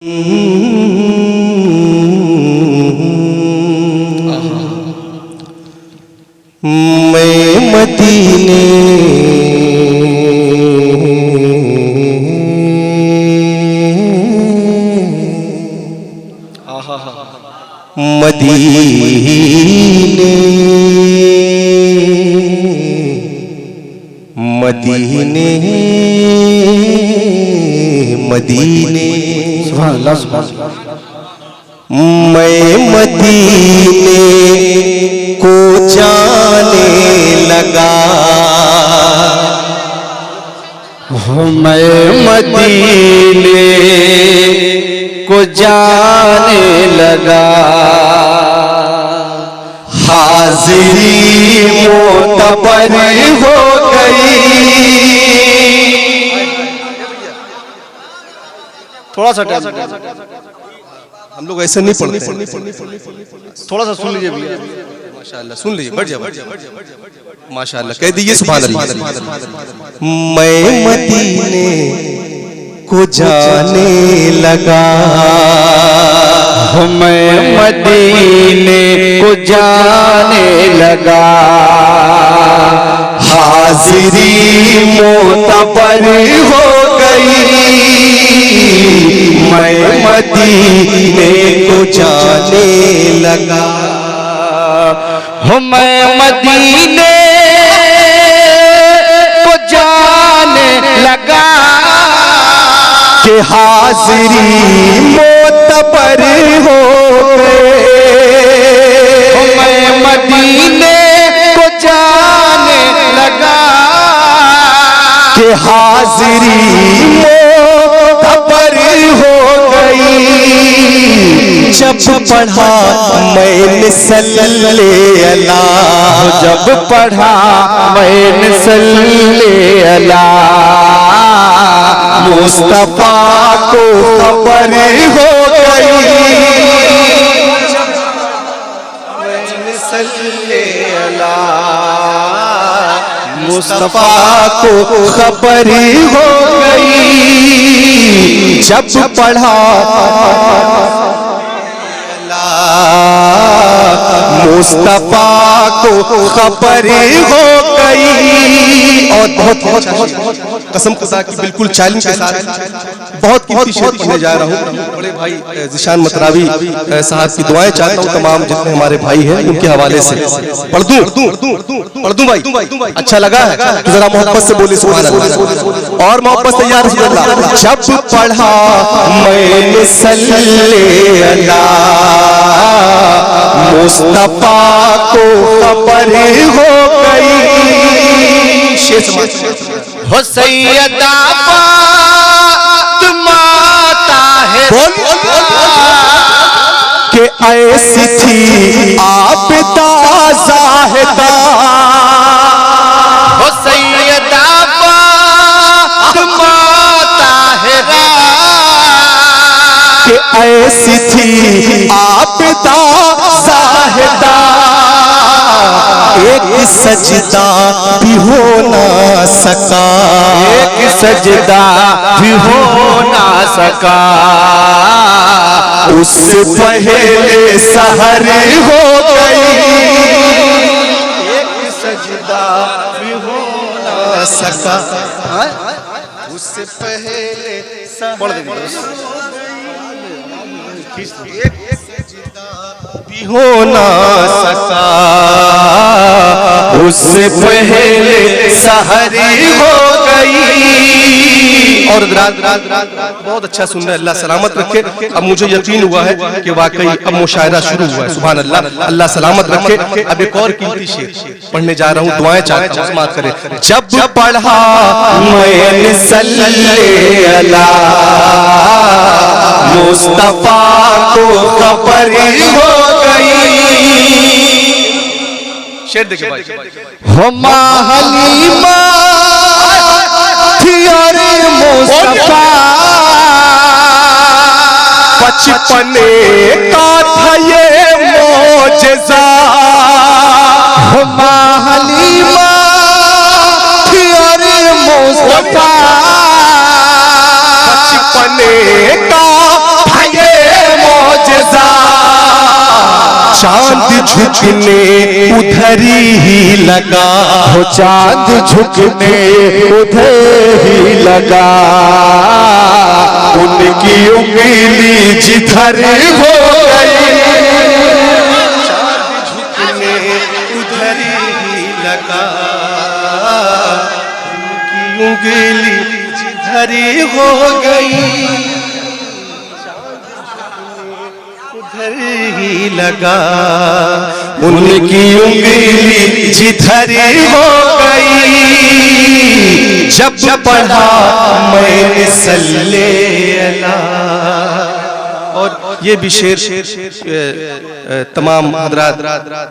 मैं मदीने मदीने मदीने मदीने सुभान अल्लाह सुभान अल्लाह। मैं मदीने को जाने लगा, मैं मदीने को जाने लगा, हाज़िरी मोतबर हो गई। थोड़ा सा टाइम, हम लोग ऐसे नहीं पढ़ते, थोड़ा सा सुन लीजिए भैया। माशाअल्लाह सुन लीजिए, बढ़ जाओ माशाअल्लाह, कह दीजिए सुभान अल्लाह। मैं मदीने को जाने लगा, मैं मदीने को जाने लगा, हाज़िरी मोतबर हो गई। मैं मदीने को जाने लगा, मैं मदीने को जाने लगा, कि हाज़िरी मोतबर हो गए। मैं मदीने को जाने लगा, कि हाज़िरी मोतबर हो गई। जब पढ़ा मैंने सल्ले अला, जब पढ़ा मैंने सल्ले अला, मुस्तफा को खबर हो गई। मैंने सल्ले अला, मुस्तफा को खबर हो गई। जब पढ़ा मुस्तफा को खबर हो गई। और बहुत कसम खुदा की बिल्कुल चैलेंज के साथ बहुत कीमती शेर पढ़ने जा रहा हूँ। बड़े भाई ज़िशान मतरावी साहब की दुआएं चाहता हूँ, तमाम जितने हमारे भाई हैं उनके हवाले से पढ़ दूं भाई। अच्छा लगा है तो जरा मोहब्बत से बोले सुभान अल्लाह, और मोहब्बत से या रसूल अल्लाह। जब पढ़ा मैंने सल्ले अला, मुस्तफा को खबर हो गई। हो सैयदा फातिमा ताहिरा, कि ऐसी थी आबिदा ज़ाहिदा। हो सैयदा फातिमा ताहिरा, कि ऐसी थी आबिदा ज़ाहिदा। एक सजदा भी हो ना सका, एक सजदा भी हो ना सका, उससे पहले सहर हो गई। एक सजदा भी हो ना सका, उससे पहले सहर भी हो ना सका, उससे पहले सहरी हो गई। और रात बहुत अच्छा सुन रहे, अल्लाह सलामत रखे। अब मुझे यकीन हुआ है कि वाकई अब मुशायरा शुरू हुआ है। सुभान अल्लाह, अल्लाह सलामत रखे। अब एक और कीमती शेर पढ़ने जा रहा हूँ, दुआएं चाहता हूँ समाअत करें। जब पढ़ा मैंने सल्ले अला, मुस्तफा को खबर हो गई। शेर देखिए भाई। हो माँ हलीमा थी और मुस्तफा, बचपने का था ये मोजज़ा। हो माँ हलीमा थी और मुस्तफा, बचपने का झुकने उधर ही लगा, हो चांद झुकने उधर ही लगा, उनकी उंगली जिधर हो गई, चांद झुकने उधर ही लगा, उनकी उंगली जिधर हो गई, उधर ही लगा, उनकी उंगली जिधर हो गई, जब पढ़ा मैंने सल्ले अला। और ये भी शेर तमाम हजरात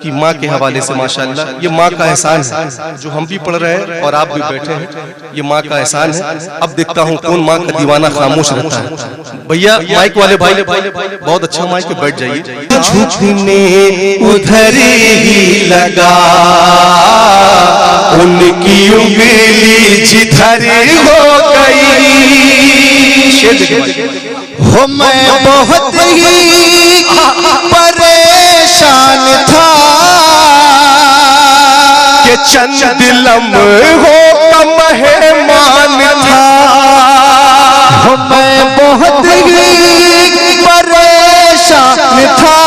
की माँ के हवाले से माशाअल्लाह, ये माँ का एहसान है जो हम भी पढ़ रहे हैं और आप भी बैठे हैं, ये माँ का एहसान है। अब देखता हूँ कौन माँ का दीवाना खामोश रहता है। भैया माइक वाले भाई बहुत अच्छा माइक पे बैठ जाइए। झुकने उधर ही लगा, उनकी उंगली जिधर हो गई। हो मैं बहुत ही परेशान था कि चंद लम्हों का मेहमान था, हो मैं बहुत ही परेशान था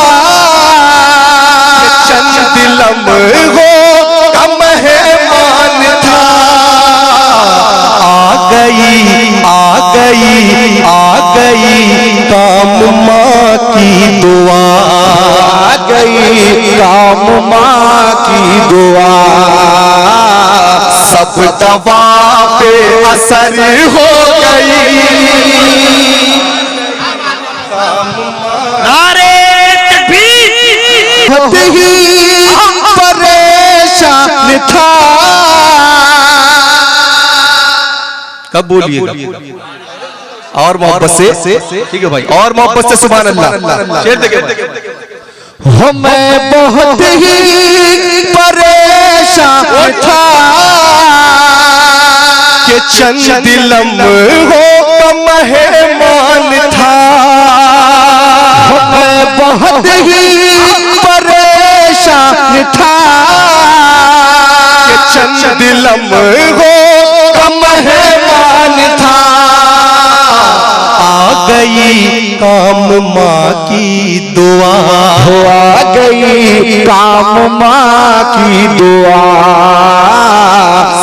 कि चंद लम्हों का मेहमान था। आ गई काम माँ की दुआ, आ गई काम माँ की दुआ, सब दवा पे असर हो गई। नारे तकबीर। बहुत ही परेशान था। कब बोलिएगा और मोहब्बत से, ठीक है भाई, और मोहब्बत से सुभान अल्लाह। शेर देखिए। हो मैं बहुत ही परेशान था कि चंद लम्हों का मेहमान था, हो मैं बहुत ही परेशान था कि चंद लम्हों का मेहमान था। आ गई काम माँ की दुआ, हो आ गई काम माँ की दुआ,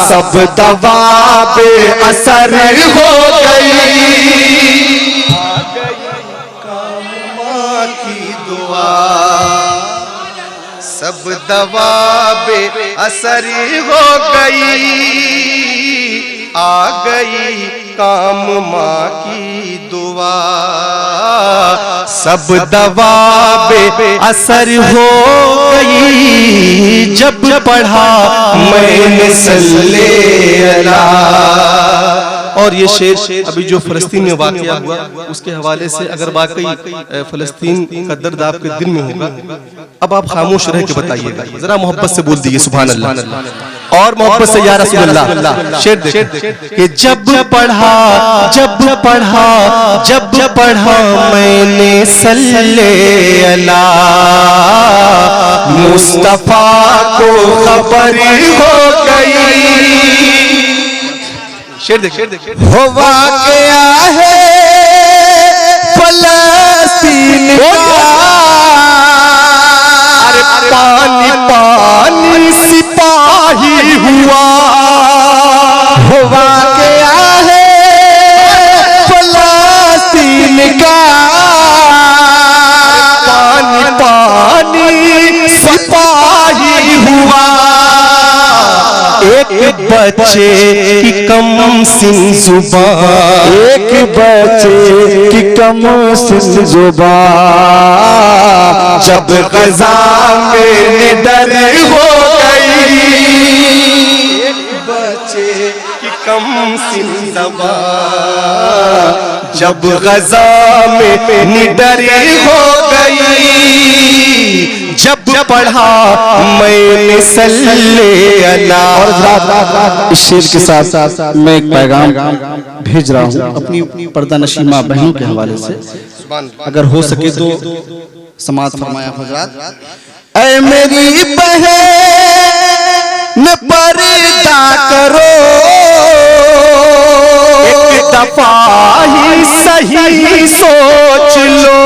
सब दवा पे असर हो गई। आ गई काम माँ की दुआ, सब दवा पे असर हो गई। आ गई काम माँ की दुआ, सब दवा पे असर हो गई। जब पढ़ा मैंने सल्ले अला। और ये शेर अभी जो फलस्तीन में वाक़या हुआ उसके हवाले से, अगर वाकई फलस्तीन का दर्द आपके दिल में होगा, अब आप खामोश रह के बताइएगा, जरा मोहब्बत से बोल दीजिए सुभान अल्लाह, और मोहब्बत से या रसूल अल्लाह। शेर देखिए कि जब पढ़ा मैंने सल्ले अला, मुस्तफा को खबर हो गई। शेर देखिए। हो वाक़या है फलस्तीन का, अरे पानी पानी सिपाही हुआ। हो वाक़या है फलस्तीन का, पानी पानी सिपाही हुआ। एक बच्चे की कम सिन जुबान, एक बच्चे की कम सिन जुबान, जब ग़ज़ा में निडर हो गई। एक बच्चे की कम सिन जुबान, जब ग़ज़ा में निडर हो गई। जब पढ़ा मैंने सल्ले अला। और इस शेर के साथ मैं एक पैगाम भेज रहा हूँ अपनी पर्दा नशीमा बहनों के हवाले से। अगर हो सके तो समाज फरमाया हजरात। ऐ मेरी बहन पर्दा करो, एक दफा ही सही सोच लो।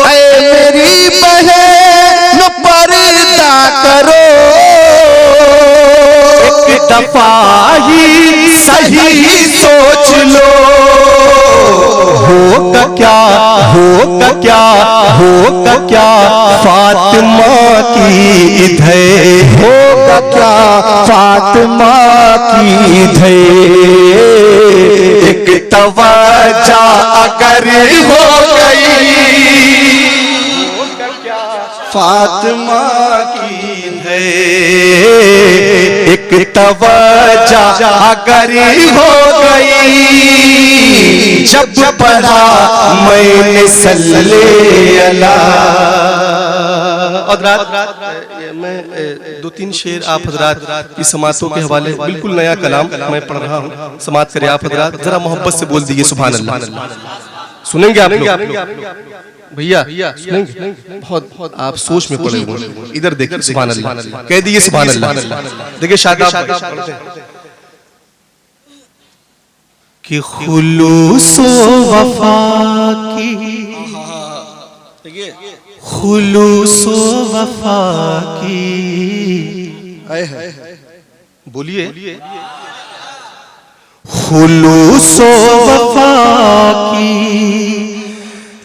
ऐ मेरी बहन पर्दा करो, एक दफा ही सही सोच लो। होगा क्या, होगा क्या, होगा क्या फातिमा की इधर, होगा क्या फातिमा की इधर। एक तवज्जो अगर हो गई फातिमा की इधर, एक तवज्जो अगर हो गई। जब पढ़ा मैंने सल्ले अला। मैं 2-3 शेर आप हजरात की समातों के हवाले, बिल्कुल नया कलाम मैं पढ़ रहा हूँ, समात करें आप हजरात। जरा मोहब्बत से बोल दीजिए सुभान अल्लाह। सुनेंगे आप लोग भैया, सुनेंगे? बहुत आप सोच में पड़े हुए, इधर देखिए सुभान अल्लाह, कह दीजिए सुभान अल्लाह। देखिए शादाब कि खुलूस वफा की, खुलूस वफा की, बोलिए खुलूस वफा की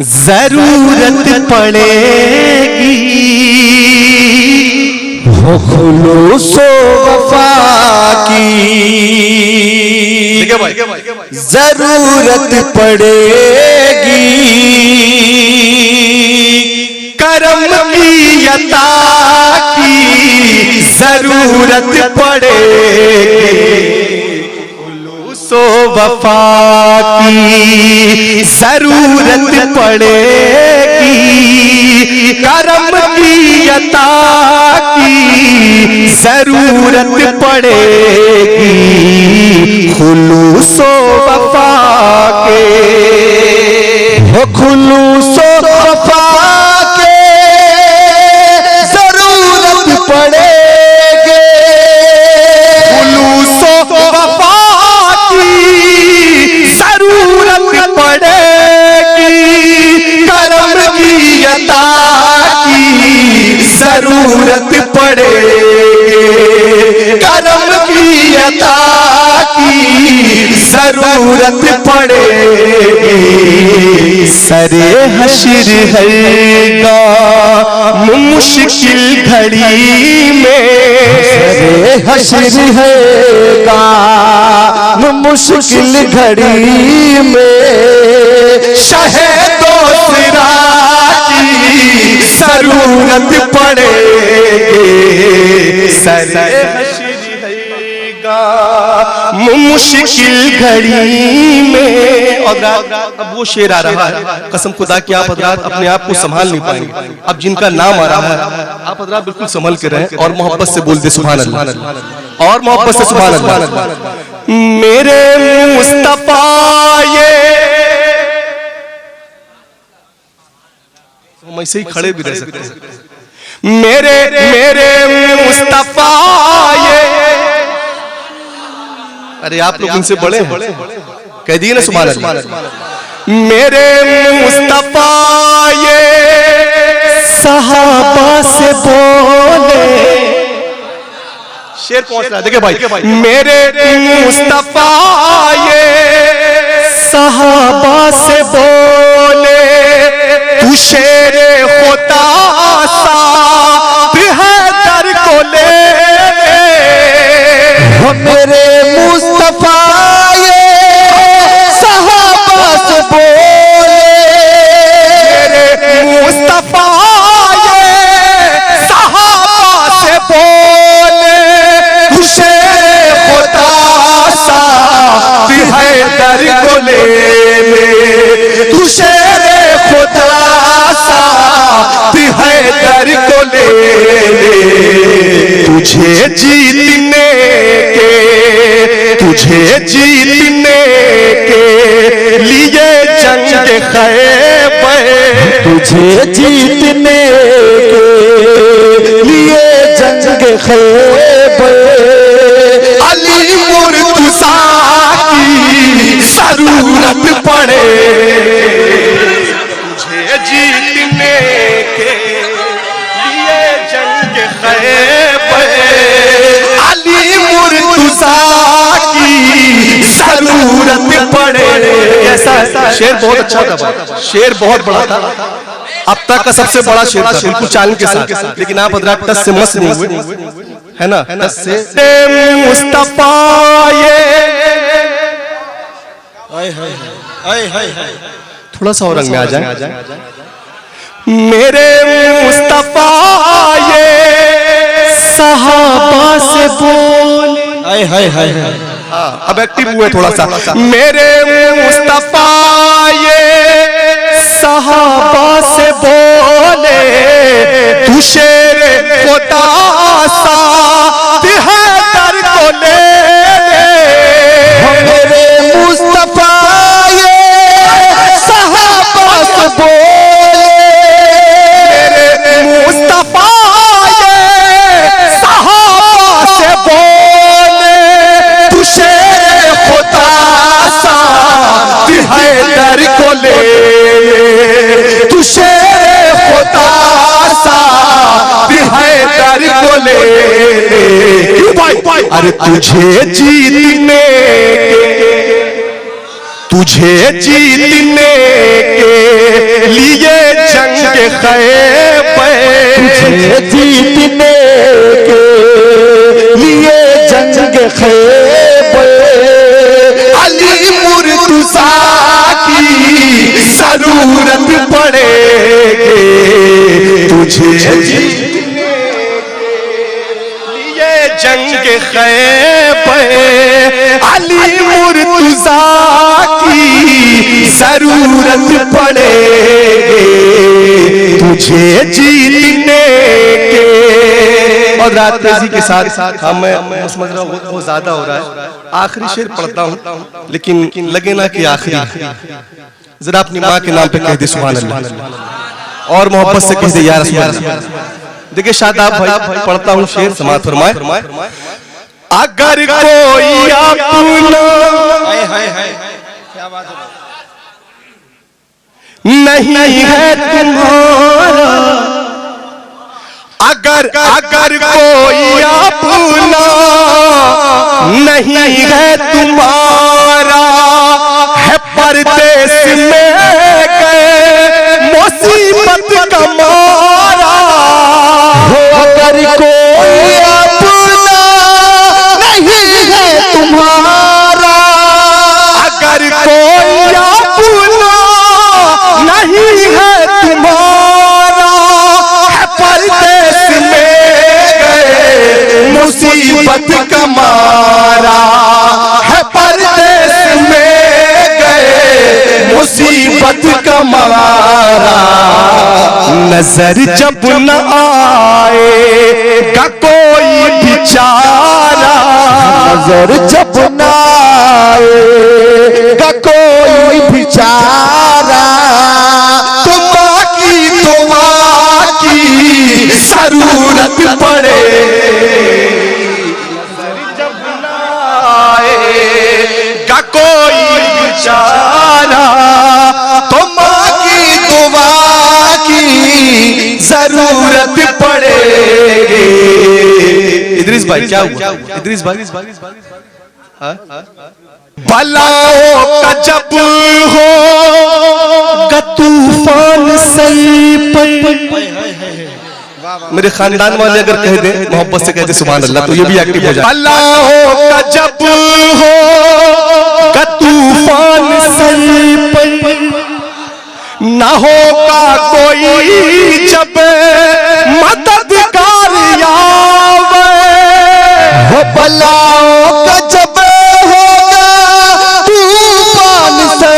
जरूरत पड़ेगी। खुलूस वफा की जरूरत पड़ेगी। करम की अता की जरूरत पड़ेगी। खुलूसो वफा की जरूरत पड़ेगी। करम की अता की जरूरत पड़ेगी। खुलूसो वफा के, खुलूसो वफा के जरूरत पड़ेगी। खुलूसो वफा की जरूरत पड़ेगी। करम की अता की जरूरत पड़ेगी। करम की अता की जरूरत पड़ेगी। सरे हश्र हरगा मुश्किल घड़ी में, सरे हश्र हैगा मुश्किल घड़ी में। शहीदो सिराज की जरूरत पड़ेगी। सरे हश्र हरगा मुश्किल घड़ी में। और अब वो शेर आ रहा है, कसम खुदा कि आप हजरात अपने आप को संभाल नहीं पाएंगे। अब जिनका नाम आ रहा है आप हजरात बिल्कुल संभल के रहें और मोहब्बत से बोल दे सुभान अल्लाह, और मोहब्बत से सुभान अल्लाह। मेरे मुस्तफा ये, हम ऐसे ही खड़े भी रह सकते हैं। मेरे मेरे मुस्तफा ये, अरे आप लोग इनसे बड़े हैं, कह दिए ना सुभान अल्लाह। मेरे मुस्तफा ये सहाबा से बोले, शेर पहुंच रहा है देखिए भाई। मेरे मुस्तफा ये सहाबा से बोले, तू शेरे खुदा साथ है दर को ले। मेरे मुस्तफा ये सहाबा से बोले, मेरे मुस्तफा ये सहाबा से बोले, तू शेरे खुदा साथ है दर को ले। तू शेरे खुदा साथ है दर को ले। तुझे जीतने के, तुझे जीतने के लिए जंग जंग खैबर, तुझे जीतने के लिए जंग खैबर, अली मुर्तज़ा की जरूरत पड़े, तुझे जीतने के लिए जंग खैबर, अली मुर्तज़ा की जरूरत पड़े। ऐसा शेर बहुत अच्छा था भाई, शेर बहुत बड़ा था, अब तक का सबसे बड़ा शेर था, बिल्कुल चालन के साथ। लेकिन आप हजरात टस से मस नहीं हुए, है ना? टस से मुस्तफा थोड़ा सा और रंग में आ जाए। मेरे मुस्तफा ये सहाबा से बोल, अब एक्टिव हुए थोड़ा सा। मेरे मुस्तफा ये सहाबा से बोले, तू शेर खुदा साथ है दर को ले। मेरे मुस्तफा ये सहाबा से बोले, मेरे मुस्तफा ये सहाबा से बोले, तू शेर खुदा साथ है दर को ले, तू शेर खुदा साथ है दर को ले। अरे तुझे जीतने के लिए जंग खैबर, तुझे जीतने के लिए जंग खैबर, अली मुर्तज़ा की जरूरत पड़ेगी, तुझे जीतने के लिए जंग खैबर, अली मुर्तज़ा की जरूरत पड़ेगी, तुझे जीतने के। और रात तेजी के साथ मैं समझ रहा हूँ बहुत ज्यादा हो रहा है, आखिरी शेर पढ़ता हूँ, लेकिन लगे ना कि आखिरी। जरा अपनी माँ के नाम पे कह दे सुभान अल्लाह, और मोहब्बत से कह दे या रसूल अल्लाह। देखिए शादाब भाई, पढ़ता हूँ शेर, समाअत फरमाए। अगर कोई अपना नहीं है तुम्हारा, अगर कोई अपना नहीं है तुम्हारा, है परदेश में गए मुसीबत का मारा। अगर कोई अपना नहीं है तुम्हारा, अगर कोई अपना नहीं है तुम्हारा, है परदेश में गए मुसीबत का मारा, है परदेश में गए मुसीबत का मारा। नजर जब न आएगा कोई बेचारा, नजर जब न आएगा कोई बेचारा, तो माँ की जरूरत पड़े। जब न आएगा कोई बेचारा, तो माँ की दुआ की जरूरत पड़ेगी। इदरीस भाई क्या हुआ? इदरीस भाई बलाओं का जब हो तूफान सही पर, मेरे खानदान वाले अगर कह दे मोहब्बत से कहते सुभान अल्लाह, तो ये भी एक्टिव हो जाए। बलाओं का जब हो तूफान सही पर, ना होगा कोई जब मददगार आवे। हो बलाओं का जब होगा तूफान से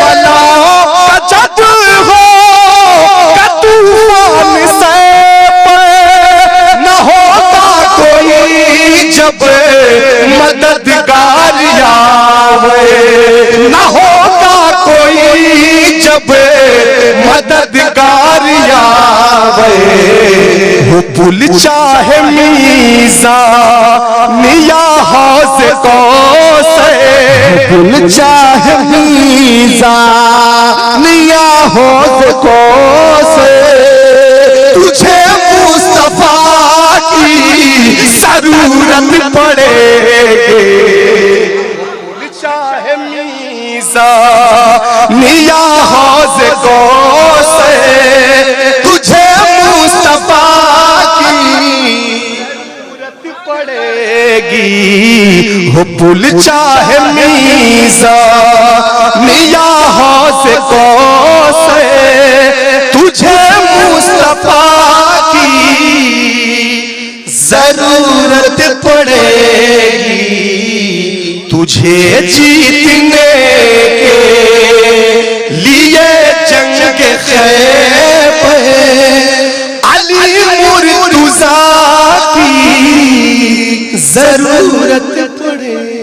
बलाओं का जब होगा तूफान से न होगा कोई जब मददगार आवे। आवे, ना होगा कोई जब मददगार आवे। वो पुल चाहे मीज़ा निया हौज़ कौसर, पुल चाहे मीज़ा निया हौज़ कौसर, तुझे मुस्तफा की जरूरत पड़ेगी। चाहे मीज़ा निया हौज़ कौसर, तुझे मुस्तफा की जरूरत पड़ेगी। वो पुल चाहे मीज़ा निया हौज़ कौसर, तुझे मुस्तफा की जरूरत पड़ेगी। तुझे जीतने के लिए जंग खैबर अली मुर्तज़ा की जरूरत पड़ेगी।